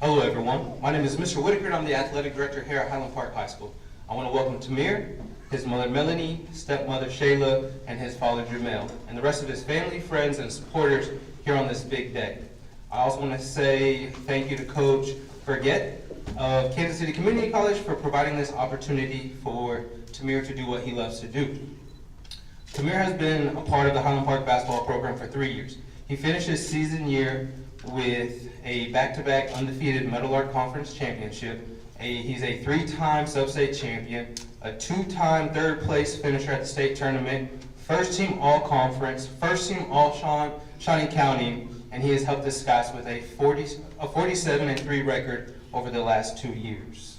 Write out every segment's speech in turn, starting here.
Hello everyone, my name is Mr. Whitaker and I'm the athletic director here at Highland Park High School. I want to welcome Tamir, his mother Melanie, stepmother Shayla, and his father Jamel, and the rest of his family, friends, and supporters here on this big day. I also want to say thank you to Coach Burgett of Kansas City Community College for providing this opportunity for Tamir to do what he loves to do. Tamir has been a part of the Highland Park basketball program for 3 years. He finished his season year with a back-to-back undefeated Metal Art Conference championship. He's a 3-time sub-state champion, a 2-time third-place finisher at the state tournament, first-team all-conference, first-team all-Shawnee County, and he has helped the Scots with a 47-3 record over the last 2 years.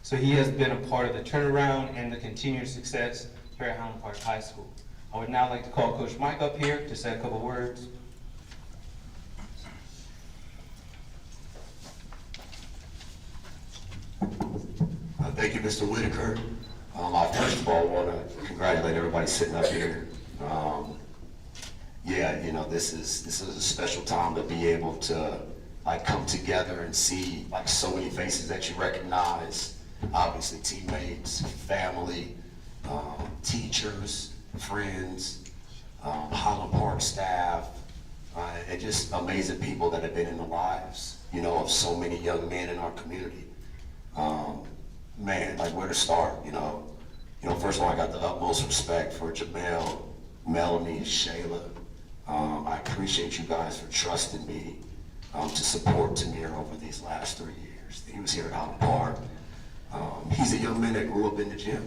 So he has been a part of the turnaround and the continued success here at Highland Park High School. I would now like to call Coach Mike up here to say a couple words. Thank you, Mr. Whitaker. I first of all want to congratulate everybody sitting up here. Yeah, you know, this is a special time to be able to come together and see so many faces that you recognize. Obviously, teammates, family, teachers, friends, Highland Park staff, and just amazing people that have been in the lives, of so many young men in our community. Man, where to start, first of all, I got the utmost respect for Jamel, Melanie, and Shayla. I appreciate you guys for trusting me to support Tamir over these last 3 years. He was here at Highland Park. He's a young man that grew up in the gym.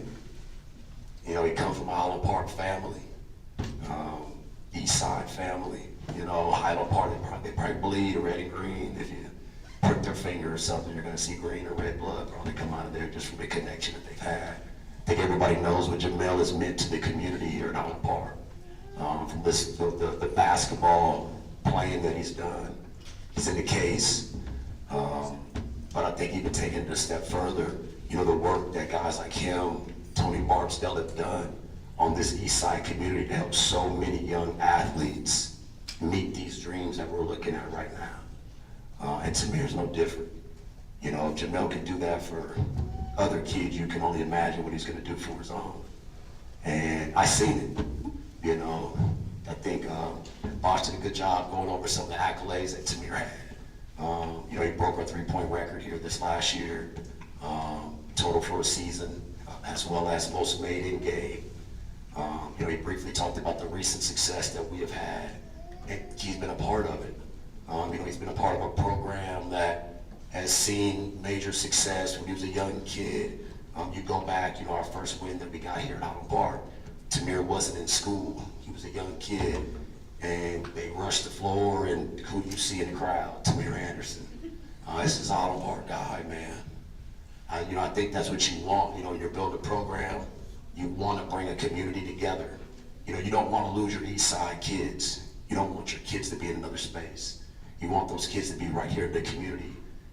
He comes from a Highland Park family, East Side family. Highland Park, they probably bleed red and green. If you prick their finger or something, you're going to see green or red blood probably come out of there just from the connection that they've had. I think everybody knows what Jamel has meant to the community here at Highland Park. From the basketball playing that he's done, he's in the case. But I think even taking it a step further, the work that guys like him, Tony Barksdale have done on this East Side community to help so many young athletes meet these dreams that we're looking at right now. And Tamir's no different. If Jamel can do that for other kids, you can only imagine what he's going to do for his own. And I seen it. I think Bosch did a good job going over some of the accolades that Tamir had. He broke our 3-point record here this last year, total for a season, as well as most made in game. He briefly talked about the recent success that we have had, and he's been a part of it. He's been a part of a program that has seen major success when he was a young kid. You go back, our first win that we got here at Highland Park, Tamir wasn't in school. He was a young kid, and they rushed the floor, and who do you see in the crowd? Tamir Anderson. This is a Highland Park guy, man. I think that's what you want. You're building a program. You want to bring a community together. You don't want to lose your East Side kids. You don't want your kids to be in another space. You want those kids to be right here in the community,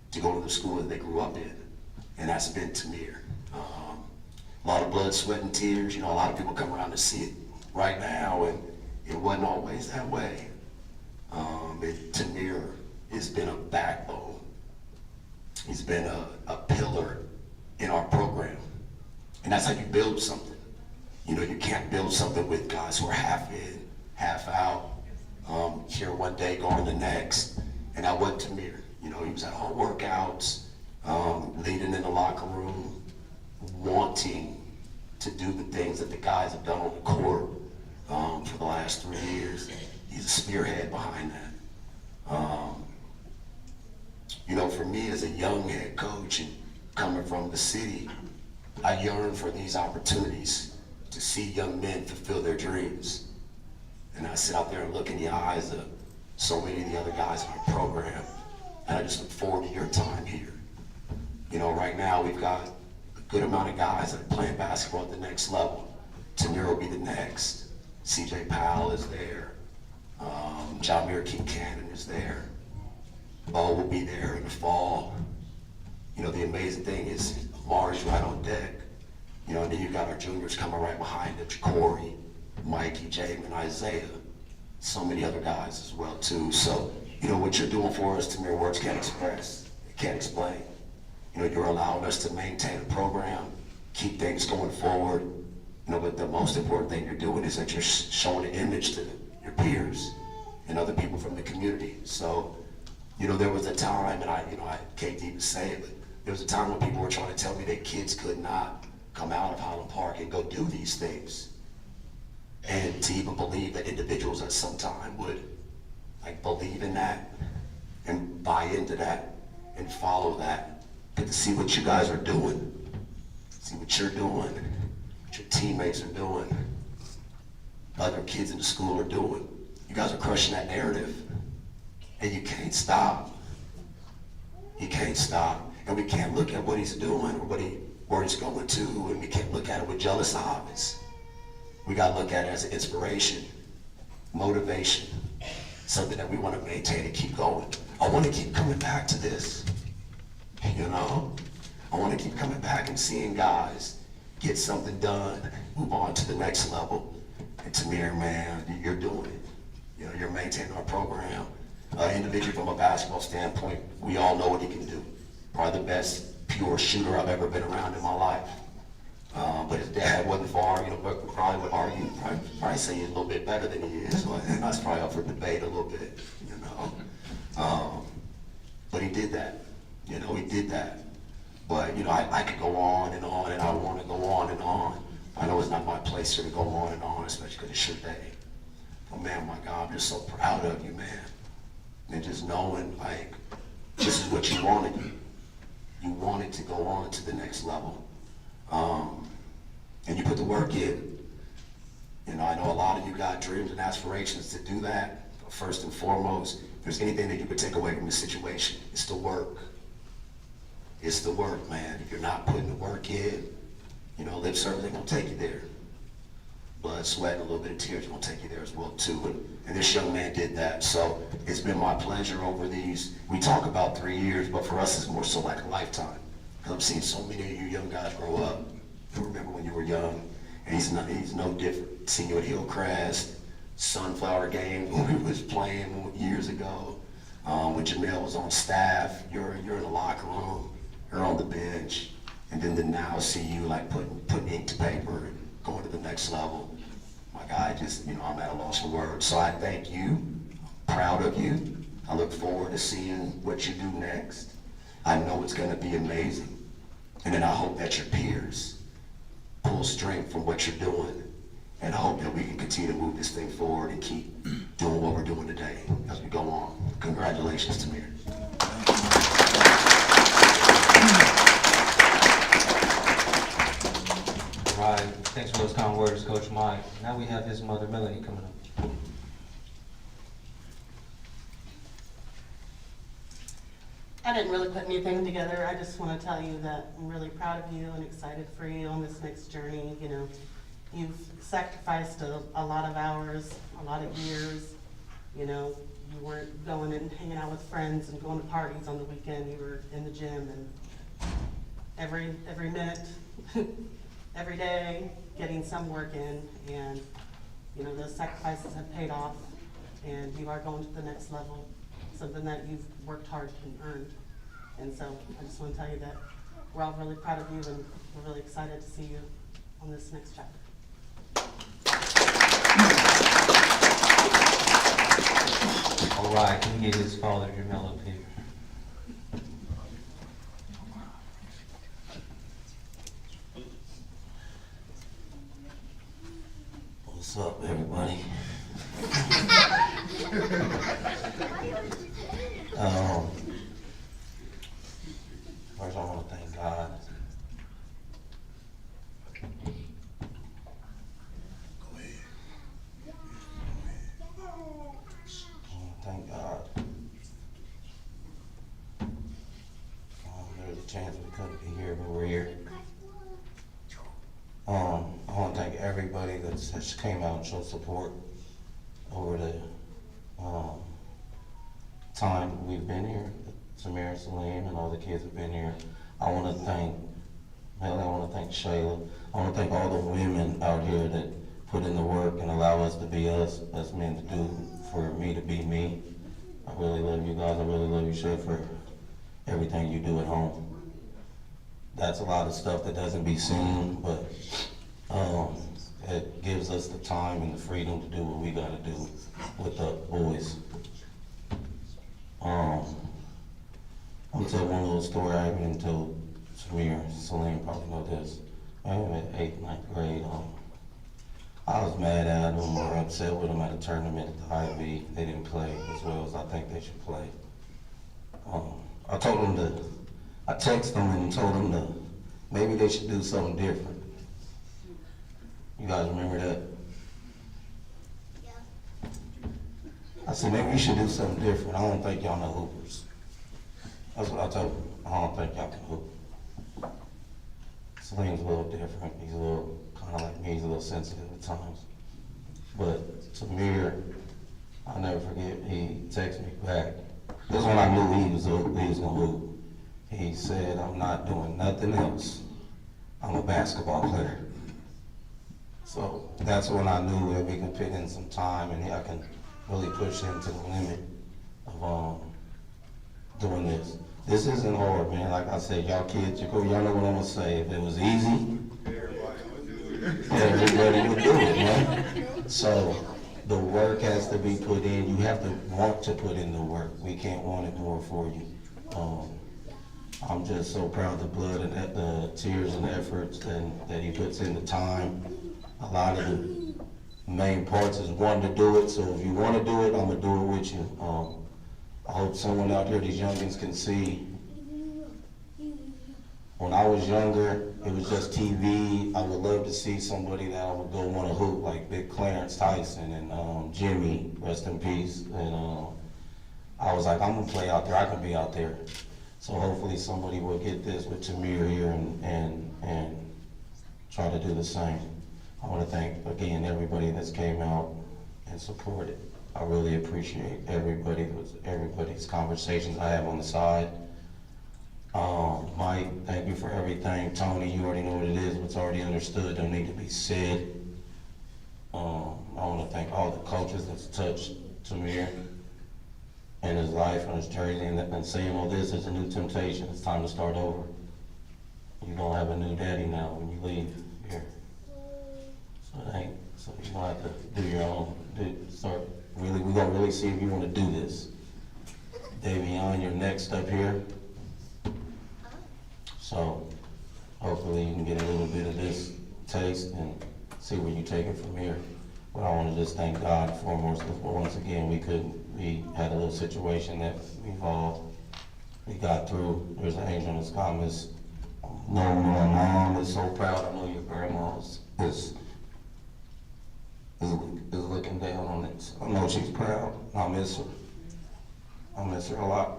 to go to the school that they grew up in. And that's been Tamir. A lot of blood, sweat, and tears. A lot of people come around to see it right now, and it wasn't always that way. Tamir has been a backbone. He's been a pillar in our program. And that's how you build something. You can't build something with guys who are half in, half out, here one day, gone the next. And that wasn't Tamir. He was at all workouts, leading in the locker room, wanting to do the things that the guys have done on the court for the last 3 years. He's a spearhead behind that. For me as a young head coach and coming from the city, I yearn for these opportunities to see young men fulfill their dreams. And I sit out there and look in the eyes of so many of the other guys in our program, and I just look forward to your time here. Right now we've got a good amount of guys that are playing basketball at the next level. Tamir will be the next. CJ Powell is there. Jamir Kincannon is there. Bo will be there in the fall. The amazing thing is Amari's right on deck. And then you've got our juniors coming right behind him, Corey, Mikey, Jamin, Isaiah, so many other guys as well too. So, what you're doing for us, Tamir, words can't express. It can't explain. You know, you're allowing us to maintain a program, keep things going forward. You know, but the most important thing you're doing is that you're showing an image to your peers and other people from the community. So, you know, there was a time, and I can't even say it, but there was a time when people were trying to tell me that kids could not come out of Highland Park and go do these things. And to even believe that individuals at some time would like believe in that and buy into that and follow that. But to see what you guys are doing, see what you're doing, what your teammates are doing, other kids in the school are doing. You guys are crushing that narrative. And you can't stop. You can't stop. And we can't look at what he's doing or where he's going to, and we can't look at it with jealous eyes. We gotta look at it as an inspiration, motivation, something that we want to maintain and keep going. I want to keep coming back to this, you know? I want to keep coming back and seeing guys get something done, move on to the next level. And Tamir, man, you're doing it. You know, you're maintaining our program. Individually from a basketball standpoint, we all know what he can do. Probably the best pure shooter I've ever been around in my life. But his dad wasn't far, you know, but probably would argue, probably say he's a little bit better than he is. So that's probably up for debate a little bit, you know. But he did that, you know, he did that. But, you know, I could go on, and I want to go on and on. I know it's not my place here to go on and on, especially because it's your day. But man, my God, I'm just so proud of you, man. And just knowing, like, this is what you wanted. You wanted to go on to the next level. And you put the work in. You know, I know a lot of you got dreams and aspirations to do that. But first and foremost, if there's anything that you could take away from this situation, it's the work. It's the work, man. If you're not putting the work in, you know, lip service ain't gonna take you there. Blood, sweat, and a little bit of tears are gonna take you there as well too. And this young man did that. So it's been my pleasure over these, we talk about 3 years, but for us it's more so like a lifetime. Because I'm seeing so many of you young guys grow up. You remember when you were young, and he's no different. Seeing you at Hillcrest, Sunflower Game when we was playing years ago. When Jamel was on staff, you're in the locker room, you're on the bench, and then to now see you like putting ink to paper and going to the next level. My guy, just, you know, I'm at a loss for words. So I thank you, proud of you. I look forward to seeing what you do next. I know it's gonna be amazing. And then I hope that your peers pull strength from what you're doing. And I hope that we can continue to move this thing forward and keep doing what we're doing today as we go on. Congratulations, Tamir. Right, thanks for those kind words, Coach Mike. Now we have his mother, Melanie, coming up. I didn't really put anything together. I just want to tell you that I'm really proud of you and excited for you on this next journey. You know, you've sacrificed a lot of hours, a lot of years. You know, you weren't going and hanging out with friends and going to parties on the weekend. You were in the gym, and every minute, every day, getting some work in. And, you know, those sacrifices have paid off, and you are going to the next level, something that you've worked hard and earned. And so I just want to tell you that we're all really proud of you, and we're really excited to see you on this next chapter. All right, can we get his father, Jamel, up here? What's up, everybody? First, I want to thank God. Thank God. There's a chance we couldn't be here, but we're here. I want to thank everybody that just came out and showed support over the time we've been here. Tamir, Salim, and all the kids have been here. I want to thank Melly, I want to thank Shayla. I want to thank all the women out here that put in the work and allow us to be us men to do, for me to be me. I really love you guys. I really love you, Shay, for everything you do at home. That's a lot of stuff that doesn't be seen, but it gives us the time and the freedom to do what we gotta do with the boys. I'm gonna tell one little story I haven't even told Tamir. Celine probably know this. I was in 8th, 9th grade. I was mad at them or upset with them at a tournament at the Ivy. They didn't play as well as I think they should play. I texted them and told them to, maybe they should do something different. You guys remember that? I said, maybe you should do something different. I don't think y'all know hoopers. That's what I told him. I don't think y'all can hoop. Celine's a little different. He's a little, kind of like me, he's a little sensitive at times. But Tamir, I'll never forget, he texted me back. This is when I knew he was gonna hoop. He said, I'm not doing nothing else. I'm a basketball player. So that's when I knew that we can put in some time and I can really push him to the limit of doing this. This isn't hard, man. Like I said, y'all kids, y'all know what I'm gonna say. If it was easy, everybody would do it, man. So the work has to be put in. You have to want to put in the work. We can't want it more for you. I'm just so proud of the blood and the tears and the efforts that he puts in, the time. A lot of the main parts is wanting to do it. So if you want to do it, I'm gonna do it with you. I hope someone out there, these youngins, can see. When I was younger, it was just TV. I would love to see somebody that I would go want to hoop, like Big Clarence Tyson and Jimmy, rest in peace. And I was like, I'm gonna play out there. I can be out there. So hopefully somebody will get this with Tamir here and try to do the same. I want to thank again everybody that's came out and supported. I really appreciate everybody's conversations I have on the side. Mike, thank you for everything. Tony, you already know what it is. What's already understood don't need to be said. I want to thank all the coaches that's touched Tamir in his life and his journey, and saying all this is a new temptation. It's time to start over. You're gonna have a new daddy now when you leave here. So you're gonna have to do your own. We're gonna really see if you want to do this. Davion, you're next up here. So hopefully you can get a little bit of this taste and see where you take it from here. But I want to just thank God foremost. Once again, we had a little situation that we got through. There's an angel in the sky, Miss. No, my mom is so proud. I know your grandma is looking down on it. I know she's proud. I miss her. I miss her a lot.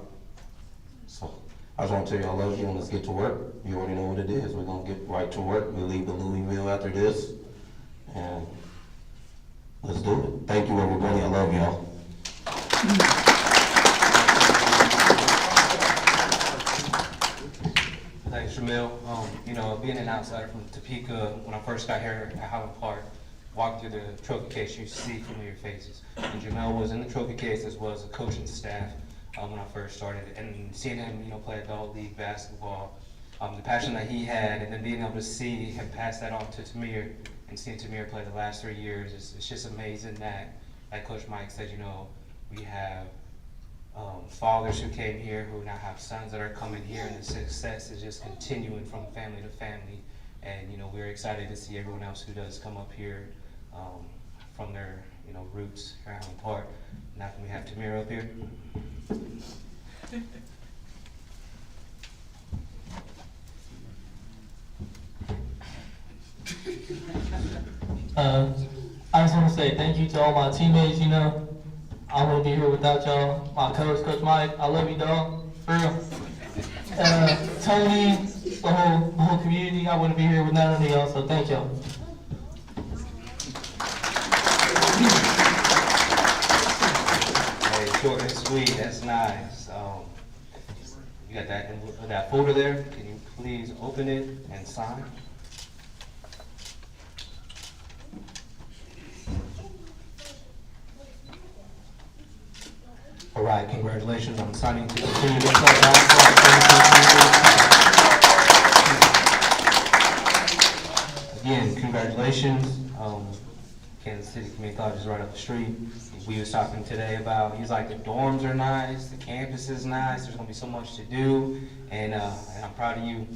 So I just want to tell you I love you and let's get to work. You already know what it is. We're going to get right to work. We'll leave to Louisville after this. And let's do it. Thank you, everybody. I love y'all. Thanks, Jamil. Being an outsider from Topeka, when I first got here at Highland Park, walked through the trophy case, you see familiar faces. And Jamil was in the trophy case as well as the coaching staff when I first started. And seeing him, play adult league basketball, the passion that he had, and then being able to see him pass that on to Tamir, and seeing Tamir play the last 3 years, it's just amazing that, like Coach Mike said, we have fathers who came here who now have sons that are coming here, and the success is just continuing from family to family. And we're excited to see everyone else who does come up here from their roots here at Highland Park. Now can we have Tamir up here? I just want to say thank you to all my teammates. I wouldn't be here without y'all. My coach, Coach Mike, I love you, dog, for real. Tony, the whole community, I wouldn't be here with none of y'all, so thank y'all. Hey, short and sweet, that's nice. You got that folder there? Can you please open it and sign? All right, congratulations on signing to continue this up. Again, congratulations. Kansas City Community College is right up the street. We was talking today about, he's like, the dorms are nice, the campus is nice, there's gonna be so much to do, and I'm proud of you.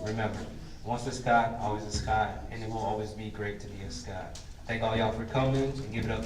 Remember, once a Scott, always a Scott, and it will always be great to be a Scott. Thank all y'all for coming, and give it up